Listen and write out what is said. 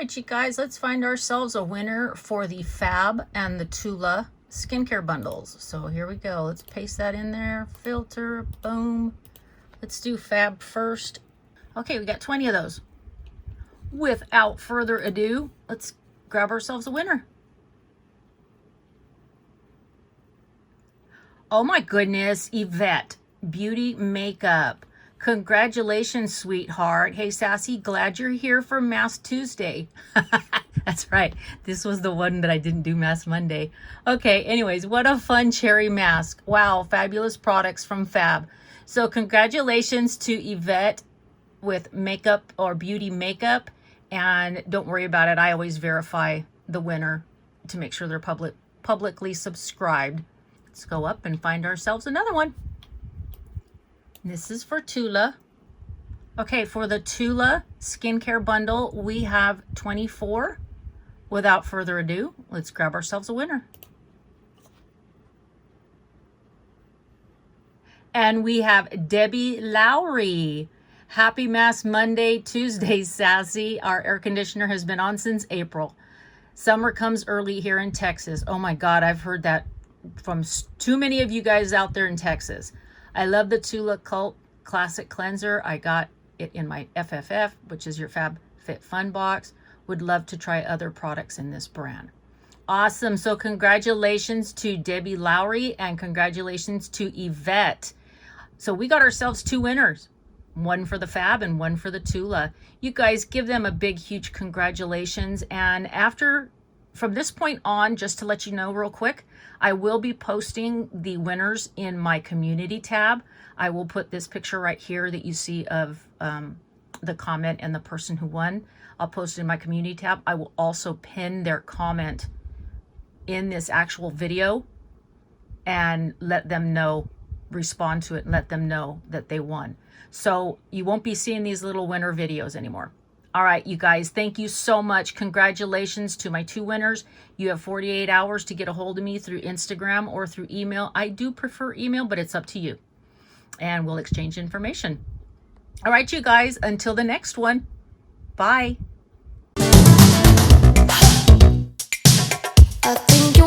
right, you guys, let's find ourselves a winner for the FAB and the TULA skincare bundles. So here we go. Let's paste that in there. Filter, boom. Let's do FAB first. Okay, we got 20 of those. Without further ado, let's grab ourselves a winner. Oh my goodness, Yvette, Beauty Makeup. Congratulations, sweetheart. Hey, Sassy, glad you're here for Mask Tuesday. That's right. This was the one that I didn't do Mask Monday. Okay, anyways, what a fun cherry mask. Wow, fabulous products from FAB. So congratulations to Yvette with makeup or beauty makeup. And don't worry about it. I always verify the winner to make sure they're publicly subscribed. Let's go up and find ourselves another one. This is for TULA. Okay, for the TULA skincare bundle, we have 24. Without further ado, let's grab ourselves a winner. And we have Debbie Lowry. Happy Mask Monday, Tuesday, Sassy. Our air conditioner has been on since April. Summer comes early here in Texas. Oh my God, I've heard that from too many of you guys out there in Texas. I love the TULA Cult Classic Cleanser. I got it in my FFF, which is your Fab Fit Fun box. Would love to try other products in this brand. Awesome. So congratulations to Debbie Lowry and congratulations to Yvette. So we got ourselves two winners. One for the FAB and one for the TULA. You guys give them a big, huge congratulations. And from this point on, just to let you know real quick, I will be posting the winners in my community tab. I will put this picture right here that you see of the comment and the person who won. I'll post it in my community tab. I will also pin their comment in this actual video and let them know, respond to it and let them know that they won. So you won't be seeing these little winner videos anymore. All right, you guys, thank you so much. Congratulations to my two winners. You have 48 hours to get a hold of me through Instagram or through email. I do prefer email, but it's up to you. And we'll exchange information. All right, you guys, until the next one, bye. I think you're